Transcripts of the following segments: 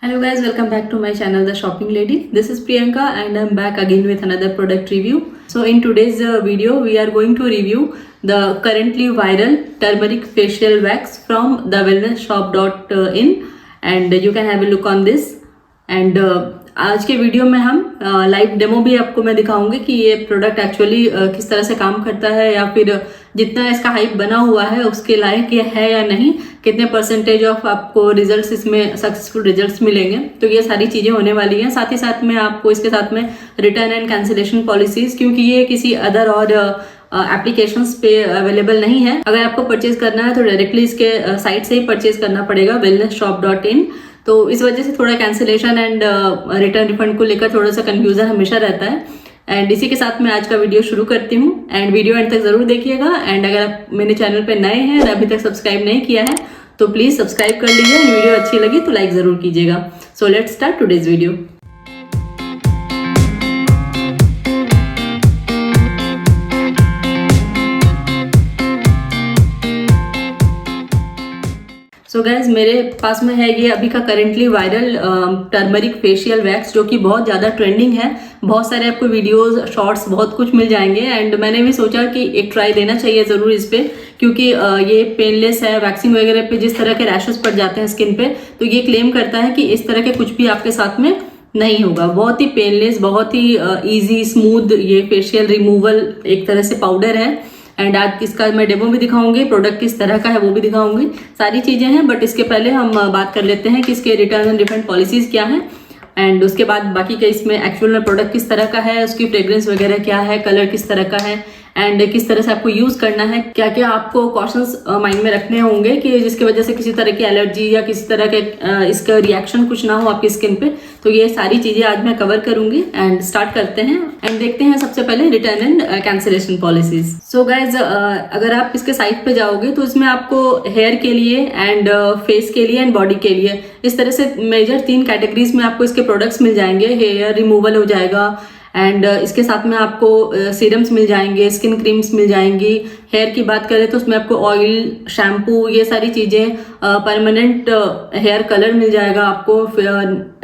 Hello guys, welcome back to my channel The Shopping Lady. This is Priyanka and I'm back again with another product review. So in today's video we are going to review the currently viral turmeric facial wax from the wellnessshop.in and you can have a look on this. And आज के video में हम live demo भी आपको मैं दिखाऊंगी कि ये प्रोडक्ट एक्चुअली किस तरह से काम करता है या फिर जितना इसका हाइप बना हुआ है उसके लायक ये है या नहीं, कितने परसेंटेज ऑफ आपको रिजल्ट्स इसमें सक्सेसफुल रिजल्ट्स मिलेंगे। तो ये सारी चीज़ें होने वाली हैं। साथ ही साथ में आपको इसके साथ में रिटर्न एंड कैंसिलेशन पॉलिसीज, क्योंकि ये किसी अदर और एप्लीकेशंस पे अवेलेबल नहीं है। अगर आपको परचेज करना है तो डायरेक्टली इसके साइट से ही परचेज करना पड़ेगा wellnessshop.in। तो इस वजह से थोड़ा कैंसिलेशन एंड रिटर्न रिफंड को लेकर थोड़ा सा कंफ्यूजन हमेशा रहता है। एंड इसी के साथ मैं आज का वीडियो शुरू करती हूँ एंड वीडियो एंड तक जरूर देखिएगा। एंड अगर आप मेरे चैनल पे नए हैं और अभी तक सब्सक्राइब नहीं किया है तो प्लीज सब्सक्राइब कर लीजिए। एंड वीडियो अच्छी लगी तो लाइक जरूर कीजिएगा। So let's start today's video. So guys मेरे पास में है ये अभी का currently viral turmeric facial wax, जो कि बहुत ज़्यादा ट्रेंडिंग है। बहुत सारे आपको वीडियोस शॉर्ट्स बहुत कुछ मिल जाएंगे एंड मैंने भी सोचा कि एक ट्राई देना चाहिए ज़रूर इस पे, क्योंकि ये पेनलेस है। वैक्सिंग वगैरह पे जिस तरह के रैशेस पड़ जाते हैं स्किन पे, तो ये क्लेम करता है कि इस तरह के कुछ भी आपके साथ में नहीं होगा। बहुत ही पेनलेस, बहुत ही ईजी स्मूथ ये फेशियल रिमूवल एक तरह से पाउडर है। एंड आज इसका मैं डेमो भी दिखाऊंगी, प्रोडक्ट किस तरह का है वो भी दिखाऊंगी, सारी चीजें हैं। बट इसके पहले हम बात कर लेते हैं कि इसके रिटर्न एंड रिफंड पॉलिसीज क्या है एंड उसके बाद बाकी का इसमें एक्चुअल में प्रोडक्ट किस तरह का है, उसकी फ्रेग्रेंस वगैरह क्या है, कलर किस तरह का है एंड किस तरह से आपको यूज करना है, क्या क्या आपको कॉशंस माइंड में रखने होंगे कि जिसकी वजह से किसी तरह की एलर्जी या किसी तरह के इसका रिएक्शन कुछ ना हो आपकी स्किन पे। तो ये सारी चीजें आज मैं कवर करूंगी एंड स्टार्ट करते हैं एंड देखते हैं सबसे पहले return and cancellation policies. So guys अगर आप इसके साइट पे जाओगे तो इसमें आपको हेयर के लिए एंड फेस के लिए एंड बॉडी के लिए इस तरह से मेजर 3 कैटेगरीज में आपको इसके प्रोडक्ट्स मिल जाएंगे। हेयर रिमूवल हो जाएगा एंड इसके साथ में आपको सीरम्स मिल जाएंगे, स्किन क्रीम्स मिल जाएंगी। हेयर की बात करें तो उसमें आपको ऑयल, शैम्पू, ये सारी चीज़ें, परमानेंट हेयर कलर मिल जाएगा आपको,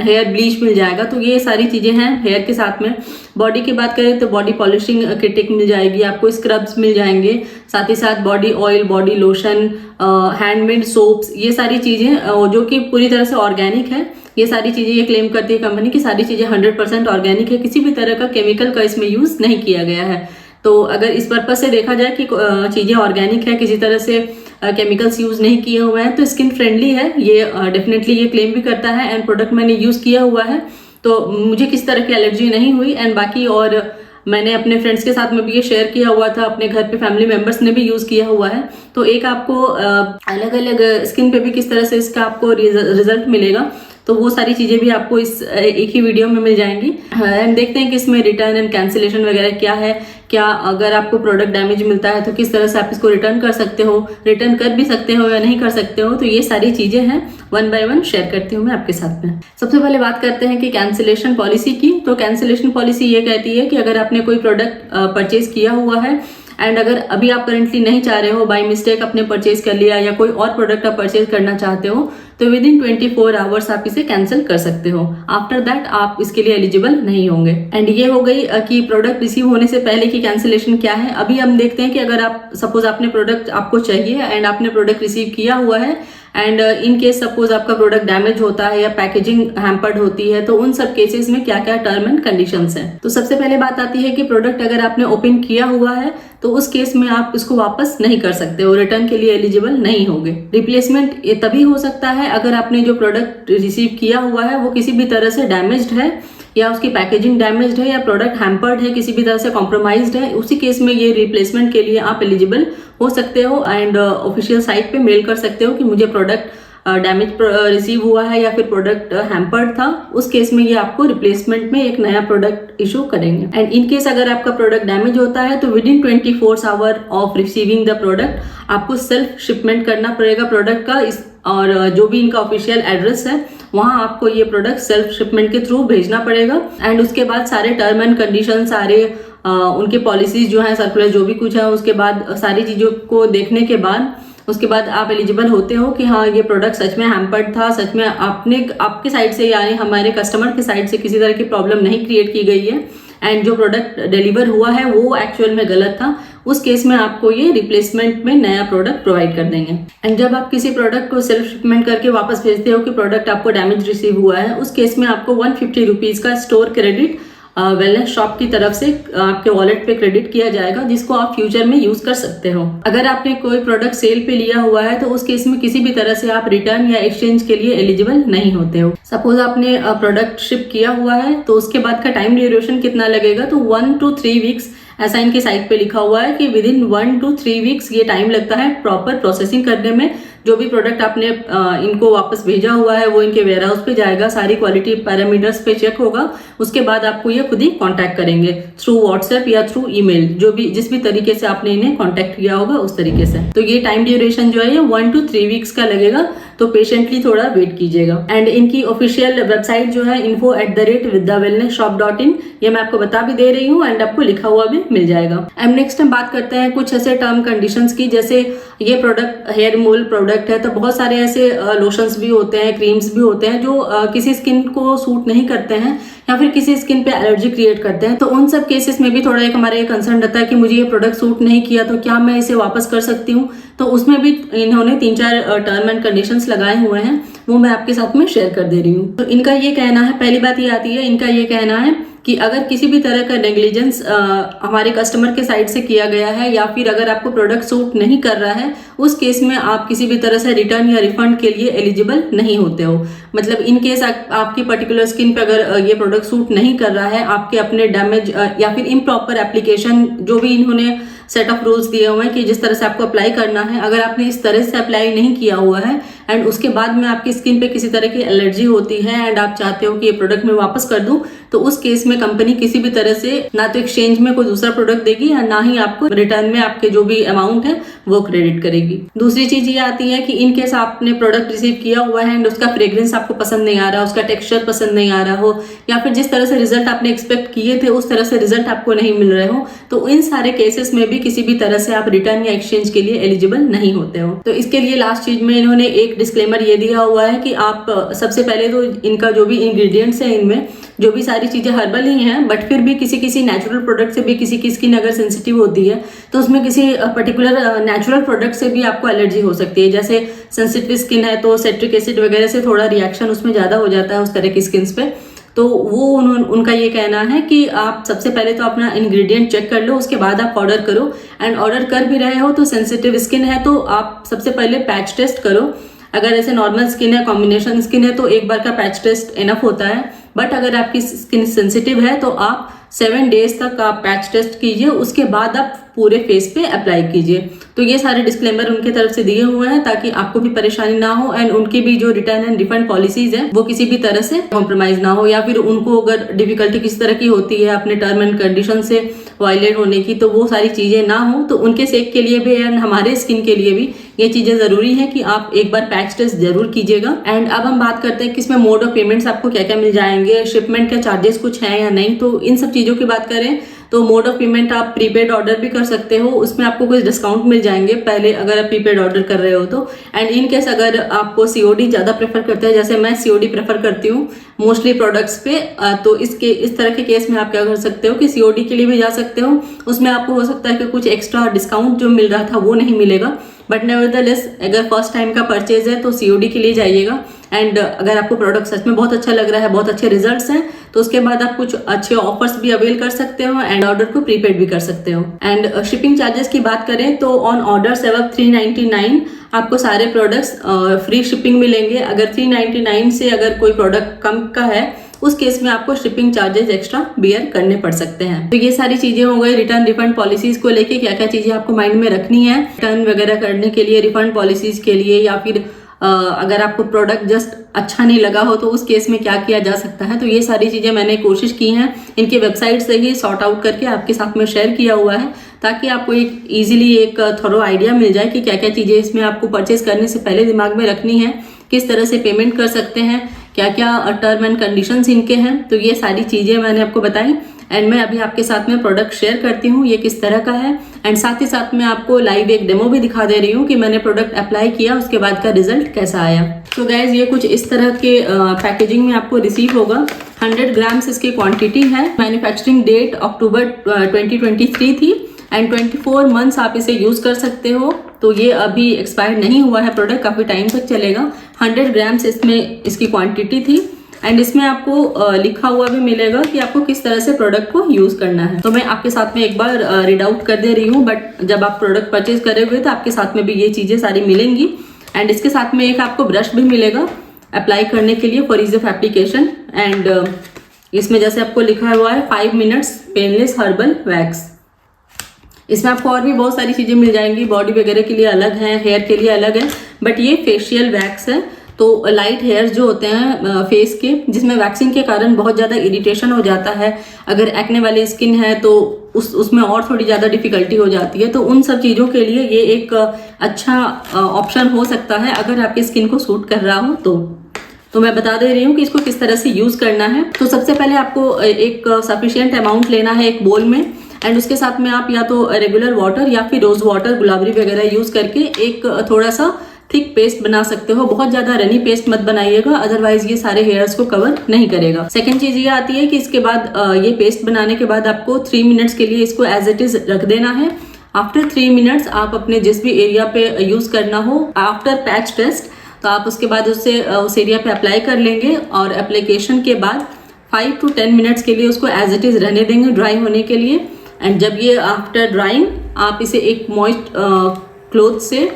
हेयर ब्लीच मिल जाएगा। तो ये सारी चीज़ें हैं हेयर के साथ में। बॉडी की बात करें तो बॉडी पॉलिशिंग किट मिल जाएगी आपको, स्क्रब्स मिल जाएंगे, साथ ही साथ body oil, body lotion, handmade soaps, ये सारी चीज़ें जो कि पूरी तरह से ऑर्गेनिक है। ये सारी चीज़ें ये क्लेम करती है कंपनी की सारी चीज़ें 100% ऑर्गेनिक है, किसी भी तरह का केमिकल का इसमें यूज़ नहीं किया गया है। तो अगर इस पर्पज से देखा जाए कि चीज़ें ऑर्गेनिक है, किसी तरह से केमिकल्स यूज़ नहीं किए हुए हैं, तो स्किन फ्रेंडली है ये, डेफिनेटली ये क्लेम भी करता है। एंड प्रोडक्ट मैंने यूज़ किया हुआ है तो मुझे किस तरह की एलर्जी नहीं हुई। एंड बाकी और मैंने अपने फ्रेंड्स के साथ में भी ये शेयर किया हुआ था, अपने घर पे फैमिली मेंबर्स ने भी यूज़ किया हुआ है। तो एक आपको अलग अलग स्किन पे भी किस तरह से इसका आपको रिजल्ट मिलेगा, तो वो सारी चीज़ें भी आपको इस एक ही वीडियो में मिल जाएंगी। एंड देखते हैं कि इसमें रिटर्न एंड कैंसिलेशन वगैरह क्या है, क्या अगर आपको प्रोडक्ट डैमेज मिलता है तो किस तरह से आप इसको रिटर्न कर सकते हो, रिटर्न कर भी सकते हो या नहीं कर सकते हो। तो ये सारी चीज़ें हैं, 1 बाय 1 शेयर करती हूँ मैं आपके साथ में। सबसे पहले बात करते हैं कि कैंसिलेशन पॉलिसी की। तो कैंसिलेशन पॉलिसी ये कहती है कि अगर आपने कोई प्रोडक्ट परचेज किया हुआ है एंड अगर अभी आप करंटली नहीं चाह रहे हो, बाय मिस्टेक आपने परचेज कर लिया या कोई और प्रोडक्ट आप परचेज करना चाहते हो, तो विद इन 24 आवर्स आप इसे कैंसिल कर सकते हो। आफ्टर दैट आप इसके लिए एलिजिबल नहीं होंगे। एंड ये हो गई कि प्रोडक्ट रिसीव होने से पहले की कैंसिलेशन क्या है। अभी हम देखते हैं कि अगर आप सपोज आपने प्रोडक्ट आपको चाहिए एंड आपने प्रोडक्ट रिसीव किया हुआ है एंड इन केस सपोज आपका प्रोडक्ट डैमेज होता है या पैकेजिंग हैम्पर्ड होती है, तो उन सब केसेस में क्या क्या टर्म एंड कंडीशंस हैं। तो सबसे पहले बात आती है कि प्रोडक्ट अगर आपने ओपन किया हुआ है तो उस केस में आप इसको वापस नहीं कर सकते हो, रिटर्न के लिए एलिजिबल नहीं होगे। रिप्लेसमेंट ये तभी हो सकता है अगर आपने जो प्रोडक्ट रिसीव किया हुआ है वो किसी भी तरह से डैमेज्ड है या उसकी पैकेजिंग डैमेज्ड है या प्रोडक्ट हैम्पर्ड है, किसी भी तरह से कॉम्प्रोमाइज्ड है, उसी केस में ये रिप्लेसमेंट के लिए आप एलिजिबल हो सकते हो। एंड ऑफिशियल साइट पे मेल कर सकते हो कि मुझे प्रोडक्ट डैमेज रिसीव हुआ है या फिर प्रोडक्ट हैम्पर्ड था। उस केस में ये आपको रिप्लेसमेंट में एक नया प्रोडक्ट इशू करेंगे। एंड इन केस अगर आपका प्रोडक्ट डैमेज होता है तो with in 24 hour of receiving the product आपको सेल्फ शिपमेंट करना पड़ेगा प्रोडक्ट का। और जो भी इनका ऑफिशियल एड्रेस है वहाँ आपको ये प्रोडक्ट सेल्फ शिपमेंट के थ्रू भेजना पड़ेगा। एंड उसके बाद सारे टर्म एंड कंडीशन, सारे उनके पॉलिसीज जो है, सर्कुलर जो भी कुछ है, उसके बाद सारी चीज़ों को देखने के बाद उसके बाद आप एलिजिबल होते हो कि हाँ ये प्रोडक्ट सच में हैम्पर्ड था, सच में आपके साइड से यानी हमारे कस्टमर के साइड से किसी तरह की प्रॉब्लम नहीं क्रिएट की गई है एंड जो प्रोडक्ट डिलीवर हुआ है वो एक्चुअल में गलत था, उस केस में आपको ये रिप्लेसमेंट में नया प्रोडक्ट प्रोवाइड कर देंगे। एंड जब आप किसी प्रोडक्ट को सेल्फ शिपमेंट करके वापस भेजते हो कि प्रोडक्ट आपको डैमेज रिसीव हुआ है, उस केस में आपको 150 रुपीज़ का स्टोर क्रेडिट वेलनेस शॉप की तरफ से आपके वॉलेट पे क्रेडिट किया जाएगा, जिसको आप फ्यूचर में यूज कर सकते हो। अगर आपने कोई प्रोडक्ट सेल पे लिया हुआ है तो उस केस में किसी भी तरह से आप रिटर्न या एक्सचेंज के लिए एलिजिबल नहीं होते हो। सपोज आपने प्रोडक्ट शिप किया हुआ है तो उसके बाद का टाइम ड्यूरेशन कितना लगेगा, तो 1 to 3 वीक्स ऐसा इनकी साइट पे लिखा हुआ है कि विद इन 1 to 3 वीक्स ये टाइम लगता है प्रॉपर प्रोसेसिंग करने में। जो भी प्रोडक्ट आपने इनको वापस भेजा हुआ है वो इनके वेयर हाउस पे जाएगा, सारी क्वालिटी पैरामीटर्स पे चेक होगा, उसके बाद आपको ये खुद ही कांटेक्ट करेंगे थ्रू व्हाट्सएप या थ्रू ईमेल, जो भी जिस भी तरीके से आपने इन्हें कांटेक्ट किया होगा उस तरीके से। तो ये टाइम ड्यूरेशन जो है ये 1 to 3 वीक्स का लगेगा, तो पेशेंटली थोड़ा वेट कीजिएगा। एंड इनकी ऑफिशियल वेबसाइट जो है info@vidawellnesshop.in, ये मैं आपको बता भी दे रही हूँ एंड आपको लिखा हुआ भी मिल जाएगा। एंड नेक्स्ट हम बात करते हैं कुछ ऐसे टर्म कंडीशंस की, जैसे ये प्रोडक्ट हेयर मोल प्रोडक्ट है तो बहुत सारे ऐसे लोशंस भी होते हैं, क्रीम्स भी होते हैं जो किसी स्किन को सूट नहीं करते हैं या फिर किसी स्किन पे एलर्जी क्रिएट करते हैं। तो उन सब केसेस में भी थोड़ा एक हमारा ये कंसर्न रहता है कि मुझे ये प्रोडक्ट सूट नहीं किया तो क्या मैं इसे वापस कर सकती हूँ। तो उसमें भी इन्होंने 3-4 टर्म एंड कंडीशंस लगाए हुए हैं, वो मैं आपके साथ में शेयर कर दे रही हूँ। तो इनका ये कहना है, पहली बात ये आती है, इनका ये कहना है कि अगर किसी भी तरह का नेग्लिजेंस हमारे कस्टमर के साइड से किया गया है या फिर अगर आपको प्रोडक्ट सूट नहीं कर रहा है, उस केस में आप किसी भी तरह से रिटर्न या रिफंड के लिए एलिजिबल नहीं होते हो। मतलब इन केस आपकी पर्टिकुलर स्किन पे अगर ये प्रोडक्ट सूट नहीं कर रहा है, आपके अपने डैमेज या फिर इम्प्रॉपर एप्लीकेशन, जो भी इन्होंने सेट ऑफ रूल्स दिए हुए हैं कि जिस तरह से आपको अप्लाई करना है, अगर आपने इस तरह से अप्लाई नहीं किया हुआ है एंड उसके बाद में आपकी स्किन पे किसी तरह की एलर्जी होती है एंड आप चाहते हो कि ये प्रोडक्ट मैं वापस कर दूं, तो उस केस में कंपनी किसी भी तरह से ना तो एक्सचेंज में कोई दूसरा प्रोडक्ट देगी या ना ही आपको रिटर्न में आपके जो भी अमाउंट है वो क्रेडिट करेगी। दूसरी चीज ये आती है कि इन केस आपने प्रोडक्ट रिसीव किया हुआ है एंड उसका फ्रेग्रेंस आपको पसंद नहीं आ रहा, उसका टेक्सचर पसंद नहीं आ रहा हो या फिर जिस तरह से रिजल्ट आपने एक्सपेक्ट किए थे उस तरह से रिजल्ट आपको नहीं मिल रहे हो, तो इन सारे केसेस में भी किसी भी तरह से आप रिटर्न या एक्सचेंज के लिए एलिजिबल नहीं होते हो। तो इसके लिए लास्ट चीज में इन्होंने एक डिस्क्लेमर ये दिया हुआ है कि आप सबसे पहले तो इनका जो भी इंग्रेडिएंट्स है, इनमें जो भी सारी चीजें हर्बल ही हैं, बट फिर भी किसी नेचुरल प्रोडक्ट से भी किसी की स्किन अगर सेंसिटिव होती है तो उसमें किसी पर्टिकुलर नेचुरल प्रोडक्ट से भी आपको एलर्जी हो सकती है। जैसे सेंसिटिव स्किन है तो सिट्रिक एसिड वगैरह से थोड़ा रिएक्शन उसमें ज्यादा हो जाता है उस तरह की स्किन पे। तो वो उनका ये कहना है कि आप सबसे पहले तो अपना इंग्रेडिएंट चेक कर लो, उसके बाद आप ऑर्डर करो। एंड ऑर्डर कर भी रहे हो तो सेंसिटिव स्किन है तो आप सबसे पहले पैच टेस्ट करो। अगर ऐसे नॉर्मल स्किन है, कॉम्बिनेशन स्किन है तो एक बार का पैच टेस्ट इनफ होता है, बट अगर आपकी स्किन सेंसिटिव है तो आप 7 डेज तक आप पैच टेस्ट कीजिए, उसके बाद आप पूरे फेस पे अप्लाई कीजिए। तो ये सारे डिस्क्लेमर उनके तरफ से दिए हुए हैं ताकि आपको भी परेशानी ना हो एंड उनकी भी जो रिटर्न एंड रिफंड पॉलिसीज है वो किसी भी तरह से कॉम्प्रोमाइज ना हो, या फिर उनको अगर डिफिकल्टी किसी तरह की होती है अपने टर्म एंड कंडीशन से वायलेट होने की, तो वो सारी चीजें ना हो। तो उनके सेक के लिए भी एंड हमारे स्किन के लिए भी ये चीजें जरूरी है कि आप एक बार पैच टेस्ट जरूर कीजिएगा। एंड अब हम बात करते हैं कि इसमें मोड ऑफ पेमेंट्स आपको क्या क्या मिल जाएंगे, शिपमेंट के चार्जेस कुछ है या नहीं। तो इन सब चीजों की बात करें तो मोड ऑफ पेमेंट आप प्रीपेड ऑर्डर भी कर सकते हो, उसमें आपको कुछ डिस्काउंट मिल जाएंगे पहले अगर आप प्रीपेड ऑर्डर कर रहे हो तो। एंड इन केस अगर आपको सीओडी ज्यादा प्रेफर करते हैं, जैसे मैं सीओडी प्रेफर करती हूँ मोस्टली प्रोडक्ट्स पे, तो इस तरह के केस में आप क्या कर सकते हो कि सीओडी के लिए भी जा सकते हो। उसमें आपको हो सकता है कि कुछ एक्स्ट्रा डिस्काउंट जो मिल रहा था वो नहीं मिलेगा, बट नेवरदलेस अगर फर्स्ट टाइम का परचेज है तो सीओडी के लिए जाइएगा। एंड अगर आपको प्रोडक्ट सच में बहुत अच्छा लग रहा है, बहुत अच्छे रिजल्ट्स हैं, तो उसके बाद आप कुछ अच्छे ऑफर्स भी अवेल कर सकते हो एंड ऑर्डर को प्रीपेड भी कर सकते हो। एंड शिपिंग चार्जेस की बात करें तो ऑन ऑर्डर सेव 399 आपको सारे प्रोडक्ट्स फ्री शिपिंग मिलेंगे। अगर 399 से अगर कोई प्रोडक्ट कम का है उस केस में आपको शिपिंग चार्जेस एक्स्ट्रा बियर करने पड़ सकते हैं। तो ये सारी चीजें हो गई रिटर्न रिफंड पॉलिसीज को लेके, क्या क्या चीजें आपको माइंड में रखनी है रिटर्न वगैरह करने के लिए, रिफंड पॉलिसीज के लिए, या फिर अगर आपको प्रोडक्ट जस्ट अच्छा नहीं लगा हो तो उस केस में क्या किया जा सकता है। तो ये सारी चीजें मैंने कोशिश की हैं इनकी वेबसाइट से ही सॉर्ट आउट करके आपके साथ में शेयर किया हुआ है, ताकि आपको एक इजीली एक थोरो आइडिया मिल जाए कि क्या क्या चीजें इसमें आपको परचेज करने से पहले दिमाग में रखनी है, किस तरह से पेमेंट कर सकते हैं, क्या क्या टर्म एंड कंडीशंस इनके हैं। तो ये सारी चीजें मैंने आपको बताई। एंड मैं अभी आपके साथ में प्रोडक्ट शेयर करती हूँ ये किस तरह का है, एंड साथ ही साथ मैं आपको लाइव एक डेमो भी दिखा दे रही हूँ कि मैंने प्रोडक्ट अप्लाई किया उसके बाद का रिजल्ट कैसा आया। तो गाइज ये कुछ इस तरह के पैकेजिंग में आपको रिसीव होगा। 100 ग्राम्स इसकी क्वांटिटी है। मैन्युफैक्चरिंग डेट अक्टूबर 2023 थी एंड 24 मंथ्स आप इसे यूज कर सकते हो। तो ये अभी एक्सपायर नहीं हुआ है प्रोडक्ट, काफी टाइम तक चलेगा। 100 ग्राम्स इसमें इसकी क्वांटिटी थी एंड इसमें आपको लिखा हुआ भी मिलेगा कि आपको किस तरह से प्रोडक्ट को यूज करना है। तो मैं आपके साथ में एक बार रीड आउट कर दे रही हूँ, बट जब आप प्रोडक्ट परचेज करोगे तो आपके साथ में भी ये चीजें सारी मिलेंगी। एंड इसके साथ में एक आपको ब्रश भी मिलेगा अप्लाई करने के लिए for is of application. And इसमें जैसे आपको लिखा हुआ है 5 मिनट्स पेनलेस हर्बल वैक्स। इसमें आपको और भी बहुत सारी चीजें मिल जाएंगी, बॉडी वगैरह के लिए अलग है, हेयर के लिए अलग है, बट ये फेशियल वैक्स है। तो लाइट हेयर्स जो होते हैं फेस के, जिसमें वैक्सिंग के कारण बहुत ज़्यादा इरिटेशन हो जाता है, अगर एक्ने वाली स्किन है तो उसमें और थोड़ी ज़्यादा डिफिकल्टी हो जाती है। तो उन सब चीज़ों के लिए ये एक अच्छा ऑप्शन हो सकता है अगर आपकी स्किन को सूट कर रहा हो तो मैं बता दे रही हूँ कि इसको किस तरह से यूज़ करना है। तो सबसे पहले आपको एक सफिशिएंट अमाउंट लेना है एक बोल में, एंड उसके साथ में आप या तो रेगुलर वाटर या फिर रोज वाटर गुलाबरी वगैरह यूज़ करके एक थोड़ा सा थिक पेस्ट बना सकते हो। बहुत ज्यादा रनी पेस्ट मत बनाइएगा, अदरवाइज ये सारे हेयर्स को कवर नहीं करेगा। सेकंड चीज ये आती है कि इसके बाद ये पेस्ट बनाने के बाद आपको 3 मिनट्स के लिए इसको एज इट इज रख देना है। आफ्टर 3 मिनट्स आप अपने जिस भी एरिया पे यूज करना हो, आफ्टर पैच टेस्ट, तो आप उसके बाद उससे उस एरिया पे अप्लाई कर लेंगे और एप्लीकेशन के बाद 5 to 10 मिनट्स के लिए उसको एज इट इज रहने देंगे ड्राई होने के लिए। एंड जब ये आफ्टर ड्राइंग आप इसे एक मॉइस्ट क्लॉथ से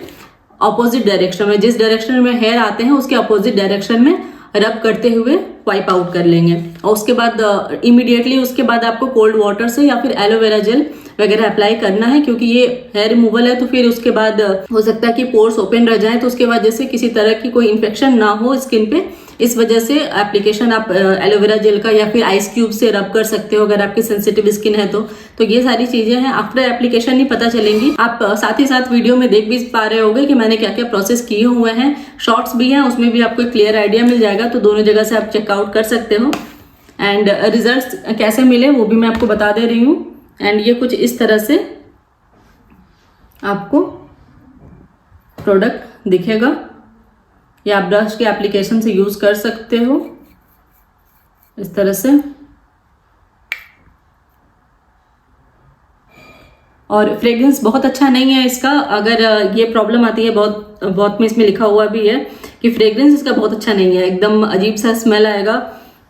अपोजिट डायरेक्शन में, जिस डायरेक्शन में हेयर आते हैं उसके अपोजिट डायरेक्शन में रब करते हुए वाइप आउट कर लेंगे। और उसके बाद इमीडिएटली उसके बाद आपको कोल्ड वाटर से या फिर एलोवेरा जेल वगैरह अप्लाई करना है, क्योंकि ये हेयर रिमूवल है। तो फिर उसके बाद हो सकता है कि पोर्स ओपन रह जाए, तो उसके वजह से किसी तरह की कोई इन्फेक्शन ना हो स्किन पे, इस वजह से एप्लीकेशन आप एलोवेरा जेल का या फिर आइस क्यूब से रब कर सकते हो अगर आपकी सेंसिटिव स्किन है तो ये सारी चीजें हैं आफ्टर एप्लीकेशन ही पता चलेंगी। आप साथ ही साथ वीडियो में देख भी पा रहे होंगे कि मैंने क्या क्या प्रोसेस किए हुए हैं, शॉर्ट्स भी हैं, उसमें भी आपको एक क्लियर आइडिया मिल जाएगा। तो दोनों जगह से आप चेकआउट कर सकते हो। एंड रिजल्ट्स कैसे मिले वो भी मैं आपको बता दे रही हूँ। एंड ये कुछ इस तरह से आपको प्रोडक्ट दिखेगा, या आप ब्रश के एप्लीकेशन से यूज कर सकते हो इस तरह से। और फ्रेग्रेंस बहुत अच्छा नहीं है इसका, अगर ये प्रॉब्लम आती है बहुत में इसमें लिखा हुआ भी है कि फ्रेग्रेंस इसका बहुत अच्छा नहीं है, एकदम अजीब सा स्मेल आएगा,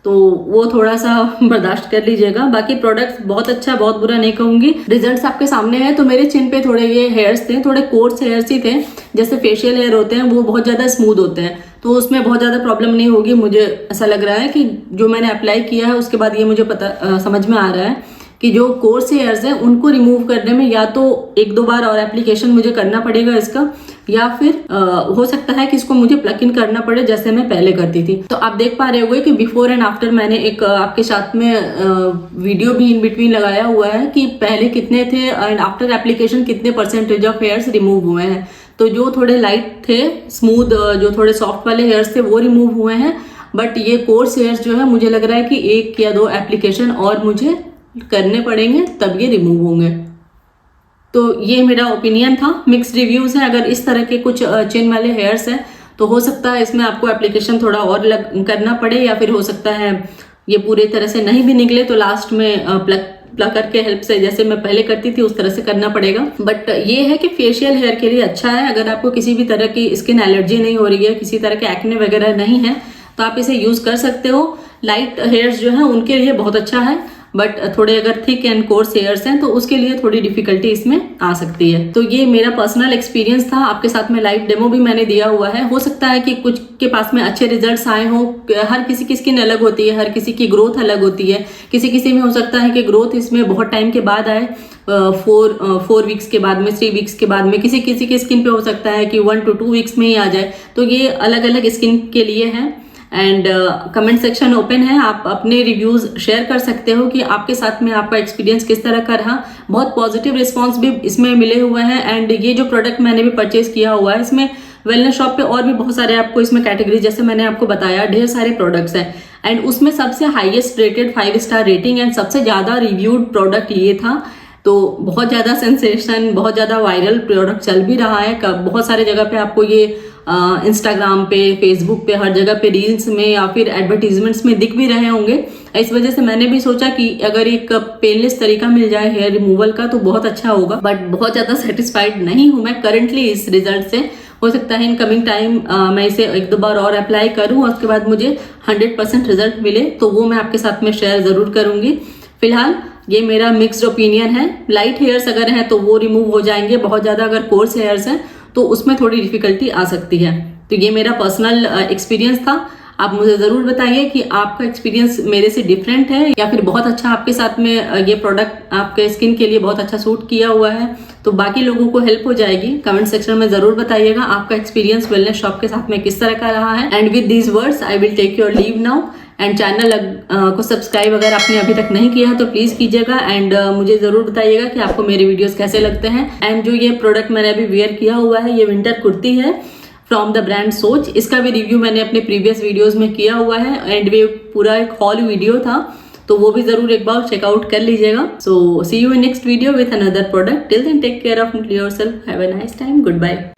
तो वो थोड़ा सा बर्दाश्त कर लीजिएगा। बाकी प्रोडक्ट बहुत अच्छा, बहुत बुरा नहीं कहूंगी। रिजल्ट्स आपके सामने है। तो मेरे चिन पे थोड़े ये हेयर्स थे, थोड़े कोर्स हेयर्स ही थे, जैसे फेशियल हेयर होते हैं वो बहुत ज्यादा स्मूथ होते हैं, तो उसमें बहुत ज्यादा प्रॉब्लम नहीं होगी। मुझे ऐसा लग रहा है कि जो मैंने अप्लाई किया है उसके बाद ये मुझे समझ में आ रहा है कि जो कोर्स हेयर्स हैं उनको रिमूव करने में या तो 1-2 बार और एप्लीकेशन मुझे करना पड़ेगा इसका, या फिर हो सकता है कि इसको मुझे प्लग इन करना पड़े जैसे मैं पहले करती थी। तो आप देख पा रहे होंगे कि बिफोर एंड आफ्टर मैंने एक आपके साथ में वीडियो भी इन बिटवीन लगाया हुआ है कि पहले कितने थे एंड आफ्टर एप्लीकेशन कितने % ऑफ हेयर्स रिमूव हुए हैं। तो जो थोड़े लाइट थे, स्मूथ, जो थोड़े सॉफ्ट वाले हेयर्स थे वो रिमूव हुए हैं, बट ये कोर्स हेयर्स जो है मुझे लग रहा है कि 1 या 2 एप्लीकेशन और मुझे करने पड़ेंगे तब ये रिमूव होंगे। तो ये मेरा ओपिनियन था, मिक्स रिव्यूज हैं। अगर इस तरह के कुछ चिन वाले हेयर्स हैं तो हो सकता है इसमें आपको एप्लीकेशन थोड़ा और करना पड़े, या फिर हो सकता है ये पूरी तरह से नहीं भी निकले तो लास्ट में प्लकर के हेल्प से जैसे मैं पहले करती थी उस तरह से करना पड़ेगा। बट ये है कि फेशियल हेयर के लिए अच्छा है। अगर आपको किसी भी तरह की स्किन एलर्जी नहीं हो रही है, किसी तरह के एक्ने वगैरह नहीं है, तो आप इसे यूज कर सकते हो। लाइट हेयर्स जो है उनके लिए बहुत अच्छा है, बट थोड़े अगर थिक एंड कोर्स हेयर्स हैं तो उसके लिए थोड़ी डिफिकल्टी इसमें आ सकती है। तो ये मेरा पर्सनल एक्सपीरियंस था, आपके साथ में लाइव डेमो भी मैंने दिया हुआ है। हो सकता है कि कुछ के पास में अच्छे रिजल्ट्स आए हों। हर किसी की स्किन अलग होती है, हर किसी की ग्रोथ अलग होती है। किसी में हो सकता है कि ग्रोथ इसमें बहुत टाइम के बाद आए, 4 वीक्स के बाद में, 3 वीक्स के बाद में। किसी की स्किन पे हो सकता है कि 1 to 2 वीक्स में ही आ जाए। तो ये अलग अलग स्किन के लिए है। एंड कमेंट सेक्शन ओपन है, आप अपने रिव्यूज शेयर कर सकते हो कि आपके साथ में आपका एक्सपीरियंस किस तरह का रहा। बहुत पॉजिटिव रिस्पांस भी इसमें मिले हुए हैं। एंड ये जो प्रोडक्ट मैंने भी परचेज किया हुआ है, इसमें वेलनेस शॉप पे और भी बहुत सारे आपको इसमें कैटेगरी, जैसे मैंने आपको बताया, ढेर सारे प्रोडक्ट्स हैं। एंड उसमें सबसे highest rated 5 star rating and सबसे ज़्यादा रिव्यूड प्रोडक्ट ये था। तो बहुत ज़्यादा सेंसेशन, बहुत ज़्यादा वायरल प्रोडक्ट चल भी रहा है। बहुत सारे जगह पे आपको ये इंस्टाग्राम पे, फेसबुक पे, हर जगह पे रील्स में या फिर एडवर्टीजमेंट्स में दिख भी रहे होंगे। इस वजह से मैंने भी सोचा कि अगर एक पेनलेस तरीका मिल जाए हेयर रिमूवल का तो बहुत अच्छा होगा। बट बहुत ज़्यादा सेटिस्फाइड नहीं हूँ मैं करंटली इस रिजल्ट से। हो सकता है इन कमिंग टाइम मैं इसे 1-2 बार और अप्लाई करूँ और उसके बाद मुझे 100% रिजल्ट मिले तो वो मैं आपके साथ में शेयर ज़रूर करूँगी। फिलहाल ये मेरा मिक्स्ड ओपिनियन है। लाइट हेयर्स अगर हैं तो वो रिमूव हो जाएंगे, बहुत ज़्यादा अगर कोर्स हेयर्स हैं तो उसमें थोड़ी डिफिकल्टी आ सकती है। तो ये मेरा पर्सनल एक्सपीरियंस था। आप मुझे ज़रूर बताइए कि आपका एक्सपीरियंस मेरे से डिफरेंट है या फिर बहुत अच्छा आपके साथ में ये प्रोडक्ट आपके स्किन के लिए बहुत अच्छा सूट किया हुआ है, तो बाकी लोगों को हेल्प हो जाएगी। कमेंट सेक्शन में ज़रूर बताइएगा आपका एक्सपीरियंस वेलनेस शॉप के साथ में किस तरह का रहा है। And with these words I will take your leave now. And channel को सब्सक्राइब अगर आपने अभी तक नहीं किया है तो प्लीज़ कीजिएगा। एंड मुझे ज़रूर बताइएगा कि आपको मेरे वीडियोस कैसे लगते हैं। एंड जो ये प्रोडक्ट मैंने अभी वेयर किया हुआ है, ये विंटर कुर्ती है फ्रॉम द ब्रांड सोच। इसका भी रिव्यू मैंने अपने प्रीवियस वीडियोस में किया हुआ है एंड वे पूरा एक हॉल वीडियो था, तो वो भी ज़रूर एक बार चेकआउट कर लीजिएगा। So see you in next video with another product. Till then take care of yourself, have a nice time, good bye.